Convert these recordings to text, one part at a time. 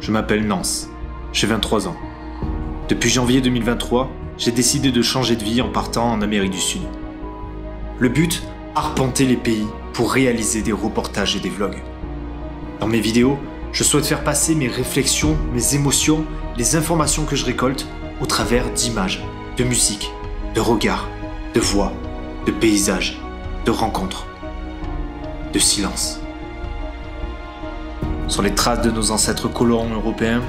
je m'appelle Nance, j'ai 23 ans. Depuis janvier 2023, j'ai décidé de changer de vie en partant en Amérique du Sud. Le but, arpenter les pays pour réaliser des reportages et des vlogs. Dans mes vidéos, je souhaite faire passer mes réflexions, mes émotions, les informations que je récolte au travers d'images, de musique, de regards, de voix, de paysages, de rencontres, de silence. Sur les traces de nos ancêtres colons européens,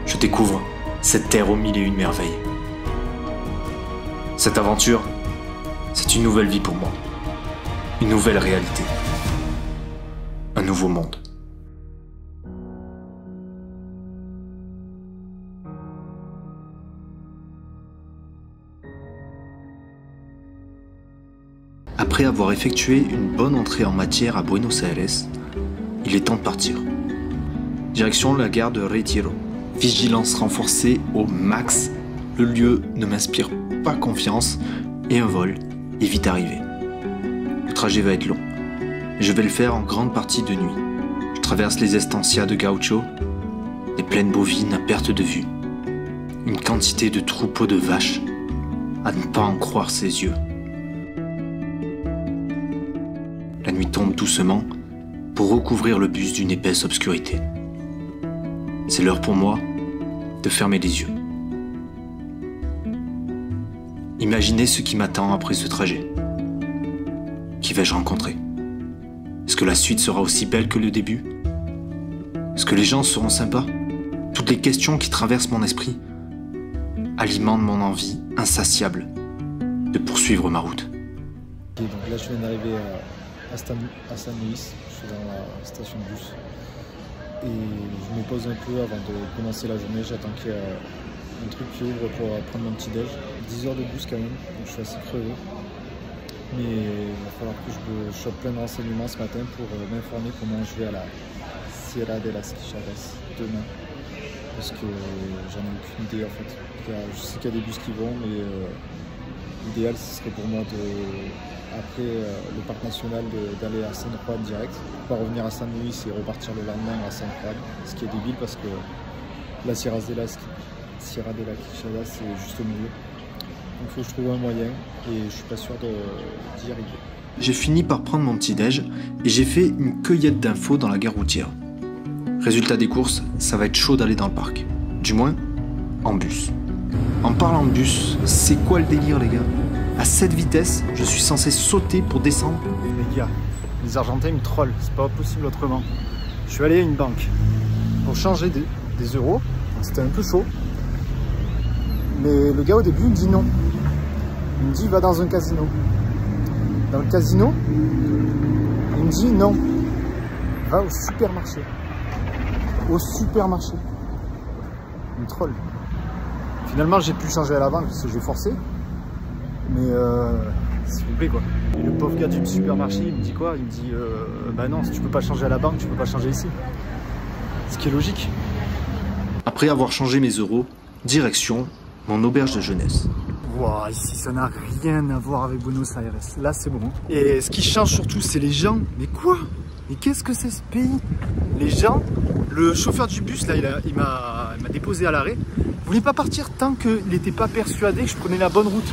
je découvre cette terre aux mille et une merveilles. Cette aventure, c'est une nouvelle vie pour moi, une nouvelle réalité, un nouveau monde. Après avoir effectué une bonne entrée en matière à Buenos Aires, il est temps de partir. Direction la gare de Retiro. Vigilance renforcée au max, le lieu ne m'inspire pas confiance et un vol est vite arrivé. Le trajet va être long, et je vais le faire en grande partie de nuit. Je traverse les estancias de Gaucho, des plaines bovines à perte de vue, une quantité de troupeaux de vaches, à ne pas en croire ses yeux. La nuit tombe doucement pour recouvrir le bus d'une épaisse obscurité. C'est l'heure pour moi de fermer les yeux. Imaginez ce qui m'attend après ce trajet. Qui vais-je rencontrer? Est-ce que la suite sera aussi belle que le début? Est-ce que les gens seront sympas? Toutes les questions qui traversent mon esprit alimentent mon envie insatiable de poursuivre ma route. Et donc là je viens d'arriver à San Luis, je suis dans la station de bus. Et je me pose un peu avant de commencer la journée, j'attends qu'il y ait un truc qui ouvre pour prendre mon petit déj. 10 heures de bus quand même, donc je suis assez crevé. Mais il va falloir que je chope plein de renseignements ce matin pour m'informer comment je vais à la Sierra de las Quichadas demain. Parce que j'en ai aucune idée en fait. Je sais qu'il y a des bus qui vont, mais l'idéal ce serait pour moi après le parc national d'aller à San Juan direct, pas revenir à San Luis et repartir le lendemain à San Juan, ce qui est débile parce que la Sierra de la Quichada c'est juste au milieu. Donc il faut que je trouve un moyen et je suis pas sûr d'y arriver. J'ai fini par prendre mon petit déj et j'ai fait une cueillette d'infos dans la gare routière. Résultat des courses, ça va être chaud d'aller dans le parc. Du moins, en bus. En parlant de bus, c'est quoi le délire les gars? À cette vitesse, je suis censé sauter pour descendre. Les gars, les Argentins me trollent, c'est pas possible autrement. Je suis allé à une banque pour changer des euros, c'était un peu chaud. Mais le gars au début il me dit non. Il me dit va dans un casino. Dans le casino, il me dit non. Va au supermarché. Au supermarché. Il me troll. Finalement j'ai pu changer à la banque parce que j'ai forcé. Mais s'il vous plaît quoi. Et le pauvre gars du supermarché il me dit quoi? Il me dit bah non, si tu peux pas changer à la banque, tu peux pas changer ici. Ce qui est logique. Après avoir changé mes euros, direction mon auberge de jeunesse. Wow, ici ça n'a rien à voir avec Buenos Aires. Là c'est bon. Et ce qui change surtout c'est les gens. Mais quoi? Mais qu'est-ce que c'est ce pays? Les gens, le chauffeur du bus là il m'a déposé à l'arrêt. Il voulait pas partir tant qu'il n'était pas persuadé que je prenais la bonne route.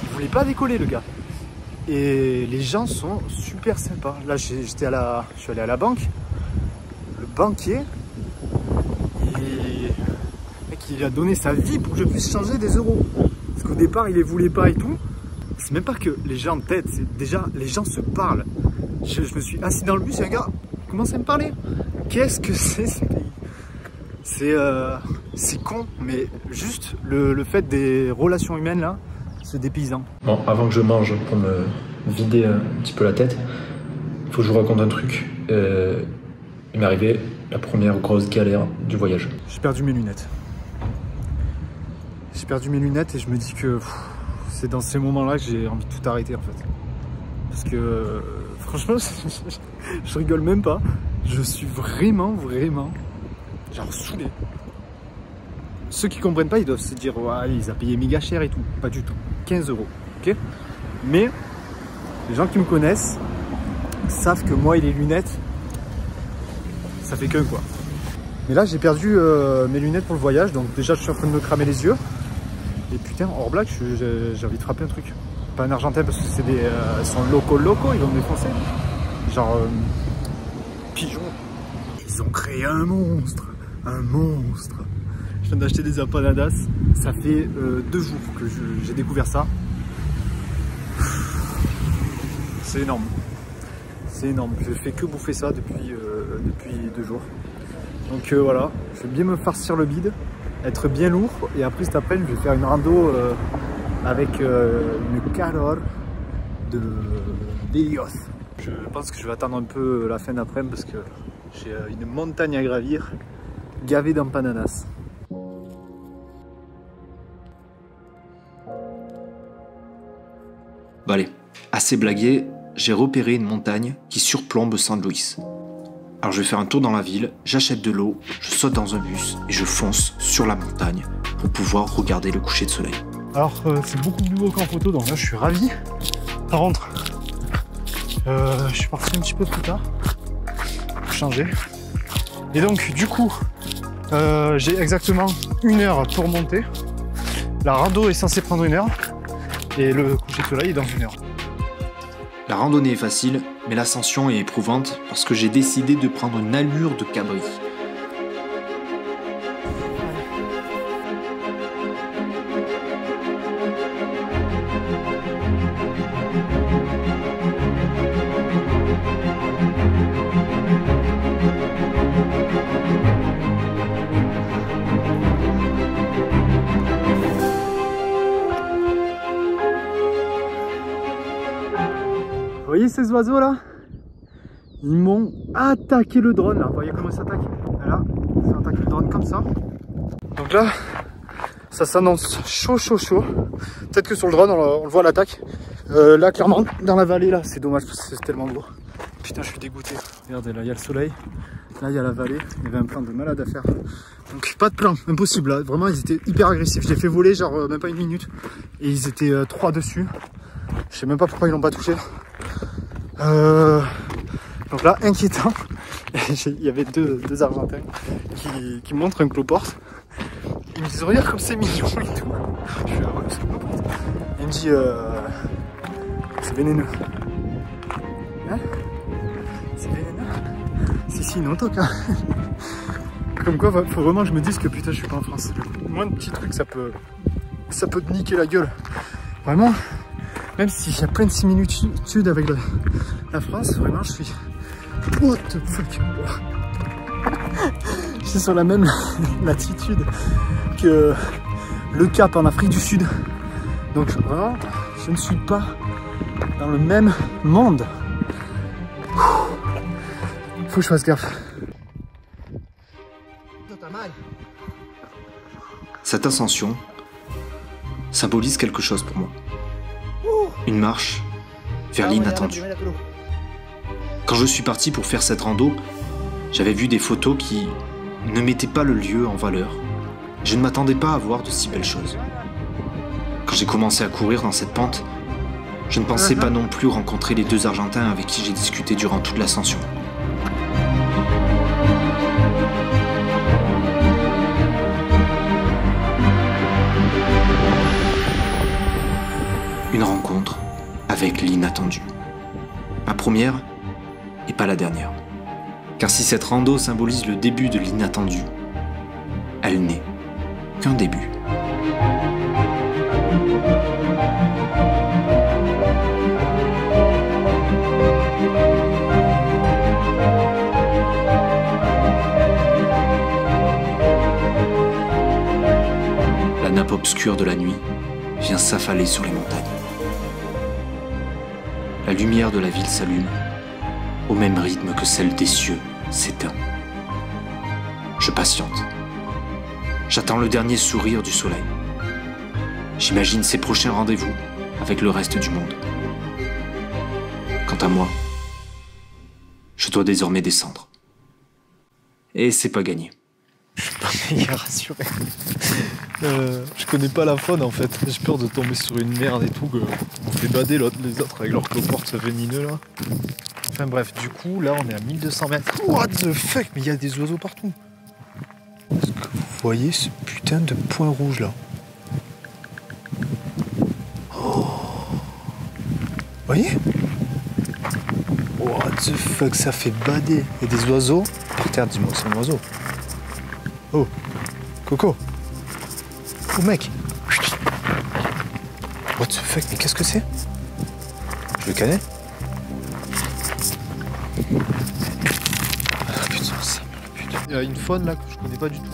Il voulait pas décoller le gars. Et les gens sont super sympas. Là je suis allé à la banque. Le banquier, il a donné sa vie pour que je puisse changer des euros. Parce qu'au départ il les voulait pas et tout. C'est même pas que les gens t'aident, c'est déjà les gens se parlent. Je me suis assis dans le bus et un gars commence à me parler. Qu'est-ce que c'est ce pays? C'est con, mais juste le fait des relations humaines là, c'est dépaysant. Bon, avant que je mange pour me vider un petit peu la tête, il faut que je vous raconte un truc. Il m'est arrivé la première grosse galère du voyage. J'ai perdu mes lunettes. J'ai perdu mes lunettes et je me dis que c'est dans ces moments-là que j'ai envie de tout arrêter en fait. Parce que franchement, je rigole même pas. Je suis vraiment genre saoulé. Ceux qui comprennent pas, ils doivent se dire ouais, ils ont payé méga cher et tout. Pas du tout. 15 €. Ok? Mais les gens qui me connaissent savent que moi et les lunettes, ça fait qu'un quoi. Mais là j'ai perdu mes lunettes pour le voyage, donc déjà je suis en train de me cramer les yeux. Et putain, hors blague, j'ai envie de frapper un truc. Pas un argentin parce que c'est des... ils sont locaux, ils vont me défoncer. Genre... pigeons. Ils ont créé un monstre. Un monstre. Je viens d'acheter des empanadas. Ça fait 2 jours que j'ai découvert ça. C'est énorme. C'est énorme. Je fais que bouffer ça depuis 2 jours. Donc voilà, je vais bien me farcir le bide, être bien lourd. Et après cet après-midi, je vais faire une rando avec une calor d'Helios. Je pense que je vais attendre un peu la fin d'après-midi parce que j'ai une montagne à gravir gavée d'empanadas. Bon allez, assez blagué, j'ai repéré une montagne qui surplombe San Luis. Alors je vais faire un tour dans la ville, j'achète de l'eau, je saute dans un bus et je fonce sur la montagne pour pouvoir regarder le coucher de soleil. Alors c'est beaucoup plus beau qu'en photo, donc là je suis ravi. Par contre, je suis parti un petit peu plus tard pour changer. Et donc du coup, j'ai exactement 1 heure pour monter. La rando est censée prendre 1 heure et le coucher de soleil est dans 1 heure. La randonnée est facile, mais l'ascension est éprouvante parce que j'ai décidé de prendre une allure de cabri. Vous voyez ces oiseaux là? Ils m'ont attaqué le drone là. Vous voyez comment ils s'attaquent? Là, ils ont attaqué le drone comme ça. Donc là, ça s'annonce chaud. Peut-être que sur le drone, on le voit à l'attaque. Là, clairement, dans la vallée, là, c'est dommage parce que c'est tellement beau. Putain, je suis dégoûté. Regardez, là, il y a le soleil. Là, il y a la vallée. Il y avait un plan de malade à faire. Donc, pas de plan, impossible. Là. Vraiment, ils étaient hyper agressifs. Je les ai fait voler, genre, même pas 1 minute. Et ils étaient 3 dessus. Je sais même pas pourquoi ils l'ont pas touché. Donc là, inquiétant. Il y avait deux Argentins qui montrent un cloporte. Ils me disent regarde comme c'est mignon et tout. Je suis là, ouais, c'est un cloporte. Il me dit c'est vénéneux. Hein? C'est vénéneux? Si, non, toc. Hein. Comme quoi, faut vraiment que je me dise que putain, je suis pas en France. Le moins de petits trucs, ça peut te niquer la gueule. Vraiment. Même s'il y a plein de similitudes avec la France, vraiment je suis... What the fuck? Je suis sur la même latitude que le Cap en Afrique du Sud. Donc vraiment, je ne suis pas dans le même monde. Faut que je fasse gaffe. Cette ascension symbolise quelque chose pour moi. Une marche vers l'inattendu. Quand je suis parti pour faire cette rando, j'avais vu des photos qui ne mettaient pas le lieu en valeur. Je ne m'attendais pas à voir de si belles choses. Quand j'ai commencé à courir dans cette pente, je ne pensais pas non plus rencontrer les 2 Argentins avec qui j'ai discuté durant toute l'ascension. Une rencontre avec l'inattendu. Ma première et pas la dernière. Car si cette rando symbolise le début de l'inattendu, elle n'est qu'un début. La nappe obscure de la nuit vient s'affaler sur les montagnes. La lumière de la ville s'allume, au même rythme que celle des cieux s'éteint. Je patiente. J'attends le dernier sourire du soleil. J'imagine ses prochains rendez-vous avec le reste du monde. Quant à moi, je dois désormais descendre. Et c'est pas gagné. Je suis pas méga rassuré. Je connais pas la faune en fait. J'ai peur de tomber sur une merde et tout. On fait bader les autres avec leurs cloportes vénineux là. Enfin bref, du coup là on est à 1200 mètres. What the fuck? Mais il y a des oiseaux partout. Est-ce que vous voyez ce putain de point rouge là? Oh. Vous voyez? What the fuck, ça fait bader. Il y a des oiseaux par terre, dis-moi, c'est un oiseau. Oh, Coco. Oh mec. What the fuck, mais qu'est-ce que c'est? Je le connais? Ah putain, ça me putain. Il y a une faune là que je connais pas du tout.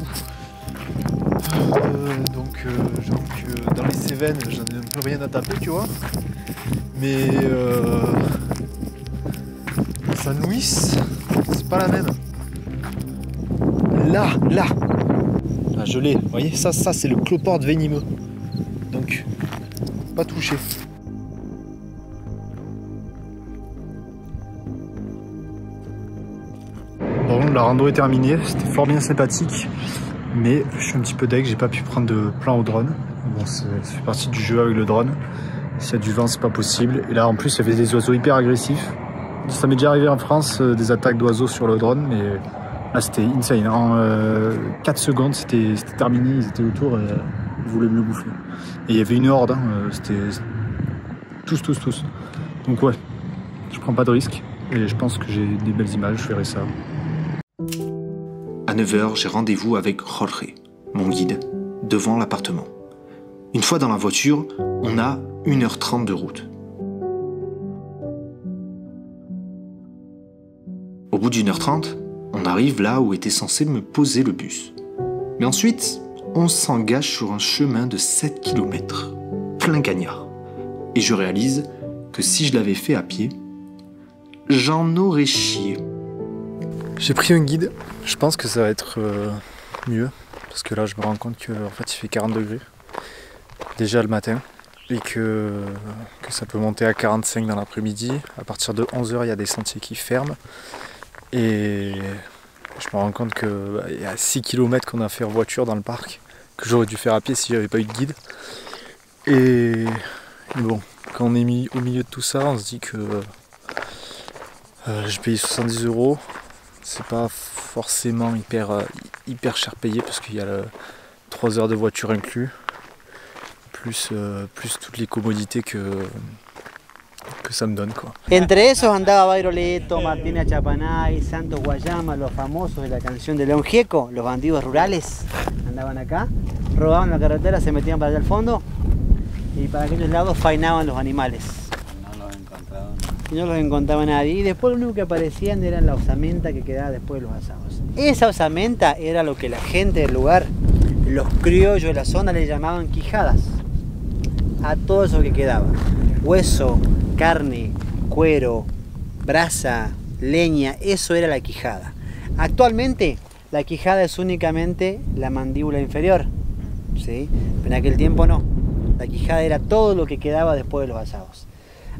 Donc j'avoue que dans les Cévennes, j'en ai un peu rien à taper, tu vois. Mais Saint-Louis, c'est pas la même. Là, ah, je l'ai, vous voyez, ça c'est le cloporte venimeux. Donc, pas touché. Bon, la rando est terminée, c'était fort bien sympathique. Mais je suis un petit peu deg, j'ai pas pu prendre de plan au drone. Bon, ça fait partie du jeu avec le drone. S'il y a du vent, c'est pas possible. Et là, en plus, il y avait des oiseaux hyper agressifs. Ça m'est déjà arrivé en France, des attaques d'oiseaux sur le drone, mais là, c'était insane. En 4 secondes, c'était terminé, ils étaient autour et ils voulaient me le bouffer. Et il y avait une horde, hein, c'était tous. Donc ouais, je prends pas de risque et je pense que j'ai des belles images, je ferai ça. À 9h, j'ai rendez-vous avec Jorge, mon guide, devant l'appartement. Une fois dans la voiture, on a 1h30 de route. Au bout d'1h30, on arrive là où était censé me poser le bus. Mais ensuite, on s'engage sur un chemin de 7 km, plein cagnard. Et je réalise que si je l'avais fait à pied, j'en aurais chié. J'ai pris un guide, je pense que ça va être mieux, parce que là je me rends compte que en fait, il fait 40 degrés, déjà le matin, et que ça peut monter à 45 dans l'après-midi. À partir de 11h, il y a des sentiers qui ferment, et je me rends compte qu'il y a 6 km qu'on a fait en voiture dans le parc, que j'aurais dû faire à pied si j'avais pas eu de guide. Et bon, quand on est mis au milieu de tout ça, on se dit que j'ai payé 70 €. C'est pas forcément hyper cher payé parce qu'il y a 3 heures de voiture inclus, plus toutes les commodités que ça me donne, quoi. Entre esos andaba Bairoleto, Martínez Chapanay, Santos Guayama, los famosos de la canción de León Gieco, los bandidos rurales. Andaban acá, robaban la carretera, se metían para allá al fondo y para aquellos lados fainaban los animales. Y no los encontraba nadie. Y después lo único que aparecían era la osamenta que quedaba después de los asados. Esa osamenta era lo que la gente del lugar, los criollos de la zona, le llamaban quijadas. A todo eso que quedaba. Hueso, carne, cuero, brasa, leña, eso era la quijada. Actualmente la quijada es únicamente la mandíbula inferior, ¿sí? Pero en aquel tiempo no. La quijada era todo lo que quedaba después de los asados.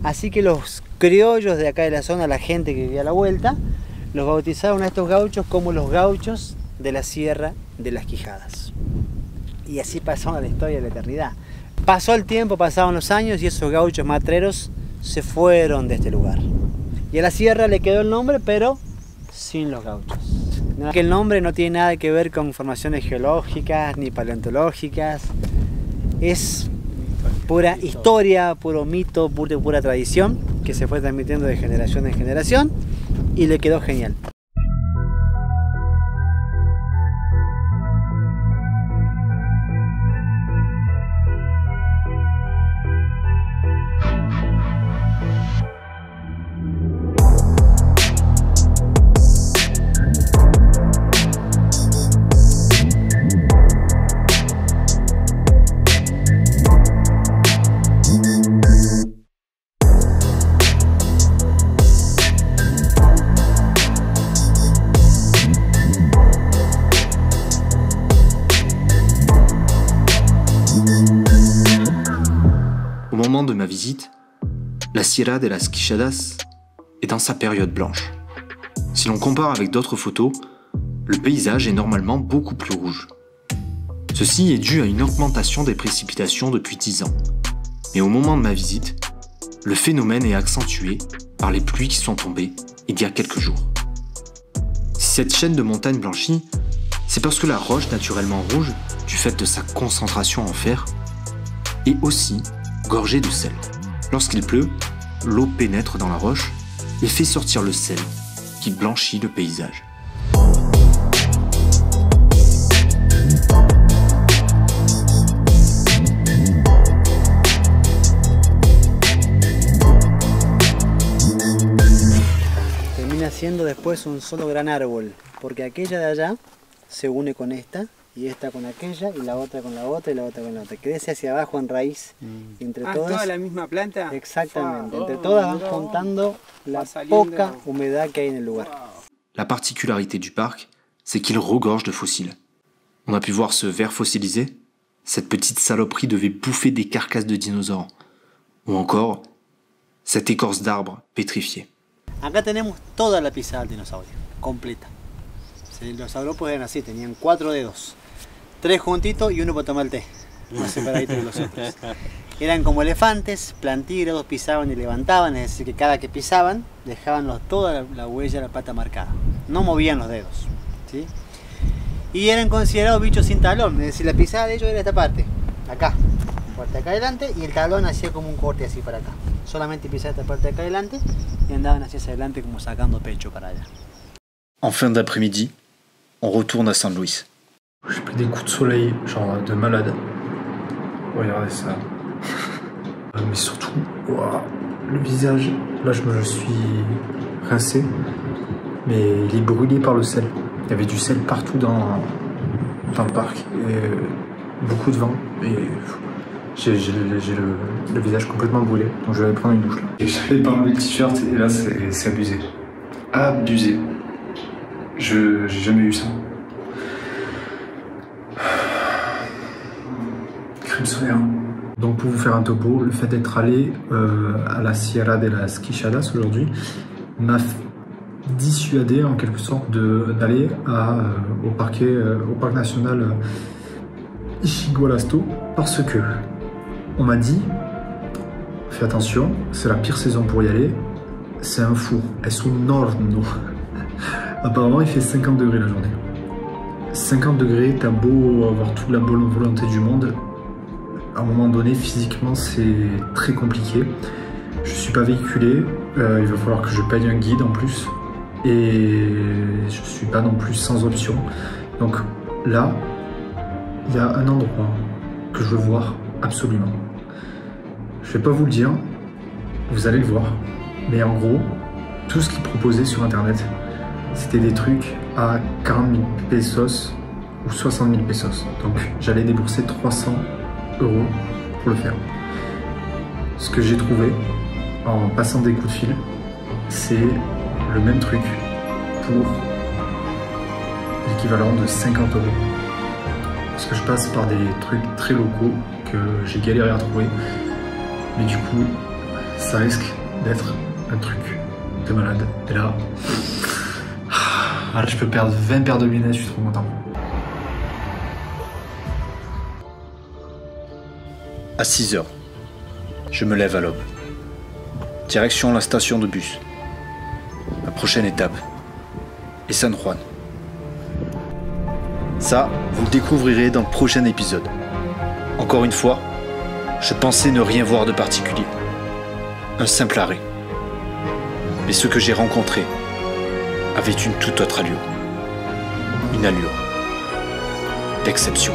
Así que los criollos de acá de la zona, la gente que vivía a la vuelta, los bautizaron a estos gauchos como los gauchos de la Sierra de las Quijadas. Y así pasó la historia de la eternidad. Pasó el tiempo, pasaron los años y esos gauchos matreros se fueron de este lugar. Y a la sierra le quedó el nombre, pero sin los gauchos. Que el nombre no tiene nada que ver con formaciones geológicas ni paleontológicas. Es pura historia, puro mito, pura tradición que se fue transmitiendo de generación en generación y le quedó genial. Au moment de ma visite, la Sierra de las Quijadas est dans sa période blanche. Si l'on compare avec d'autres photos, le paysage est normalement beaucoup plus rouge. Ceci est dû à une augmentation des précipitations depuis 10 ans. Mais au moment de ma visite, le phénomène est accentué par les pluies qui sont tombées il y a quelques jours. Si cette chaîne de montagnes blanchit, C'est parce que la roche, naturellement rouge, du fait de sa concentration en fer, est aussi gorgée de sel. Lorsqu'il pleut, l'eau pénètre dans la roche et fait sortir le sel qui blanchit le paysage. Termina siendo después un solo gran árbol, porque aquella de allá se une con esta, y esta con aquella, y la otra con la otra, y la otra con la otra. Crece hacia abajo en raíz, y entre todas... ¿Toda la misma planta? Exactamente, entre todas van juntando la poca humedad que hay en el lugar. La particularité du parc, c'est qu'il regorge de fossiles. On a pu voir ce ver fossilisé. Cette petite saloperie devait bouffer des carcasses de dinosaures. Ou encore, cette écorce d'arbre pétrifiée. Acá tenemos toda la pisada del dinosaurio, completa. Los saurópodos eran así, tenían 4 dedos, 3 juntitos y uno para tomar el té, más separadito de los otros. Eran como elefantes, plantígrados, pisaban y levantaban, es decir, que cada que pisaban dejaban toda la huella de la pata marcada. No movían los dedos, ¿sí? Y eran considerados bichos sin talón, es decir, la pisada de ellos era esta parte, acá, parte acá adelante, y el talón hacía como un corte así para acá. Solamente pisaban esta parte de acá adelante y andaban hacia adelante como sacando pecho para allá. En fin d'après-midi, on retourne à San Luis. J'ai pris des coups de soleil, genre de malade. Regardez ça. Mais surtout, wow, le visage, là je me le suis rincé, mais il est brûlé par le sel. Il y avait du sel partout dans le parc, et beaucoup de vent, et j'ai le visage complètement brûlé, donc je vais aller prendre une douche là. Et j'avais pas enlevé le t-shirt, et là c'est abusé. Abusé. J'ai jamais eu ça. Crème solaire. Donc pour vous faire un topo, le fait d'être allé à la Sierra de las Quichadas aujourd'hui m'a dissuadé en quelque sorte d'aller au parc national Ixigualasto, parce que on m'a dit fais attention, c'est la pire saison pour y aller, c'est un four, es un horno. Apparemment il fait 50 degrés la journée. 50 degrés, t'as beau avoir toute la bonne volonté du monde, à un moment donné physiquement c'est très compliqué. Je suis pas véhiculé, il va falloir que je paye un guide en plus, et je suis pas non plus sans option. Donc là, il y a un endroit que je veux voir absolument. Je vais pas vous le dire, vous allez le voir, mais en gros, tout ce qu'ils proposaient sur internet, c'était des trucs à 40 000 pesos ou 60 000 pesos. Donc j'allais débourser 300 € pour le faire. Ce que j'ai trouvé en passant des coups de fil, c'est le même truc pour l'équivalent de 50 €. Parce que je passe par des trucs très locaux que j'ai galéré à trouver. Mais du coup, ça risque d'être un truc de malade. Et là, je peux perdre 20 paires de lunettes, je suis trop content. À 6 h, je me lève à l'aube. Direction la station de bus. La prochaine étape est San Juan. Ça, vous le découvrirez dans le prochain épisode. Encore une fois, je pensais ne rien voir de particulier. Un simple arrêt. Mais ce que j'ai rencontré avait une toute autre allure. Une allure d'exception.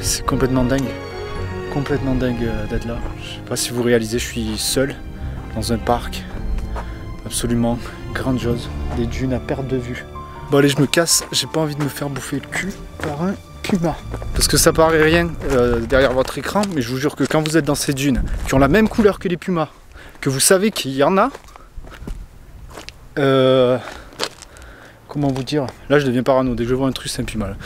C'est complètement dingue d'être là. Je sais pas si vous réalisez, je suis seul dans un parc absolument grandiose, des dunes à perte de vue. Bon allez, je me casse, j'ai pas envie de me faire bouffer le cul par un puma. Parce que ça paraît rien derrière votre écran, mais je vous jure que quand vous êtes dans ces dunes qui ont la même couleur que les pumas, que vous savez qu'il y en a, comment vous dire, là je deviens parano, dès que je vois un truc c'est un puma là.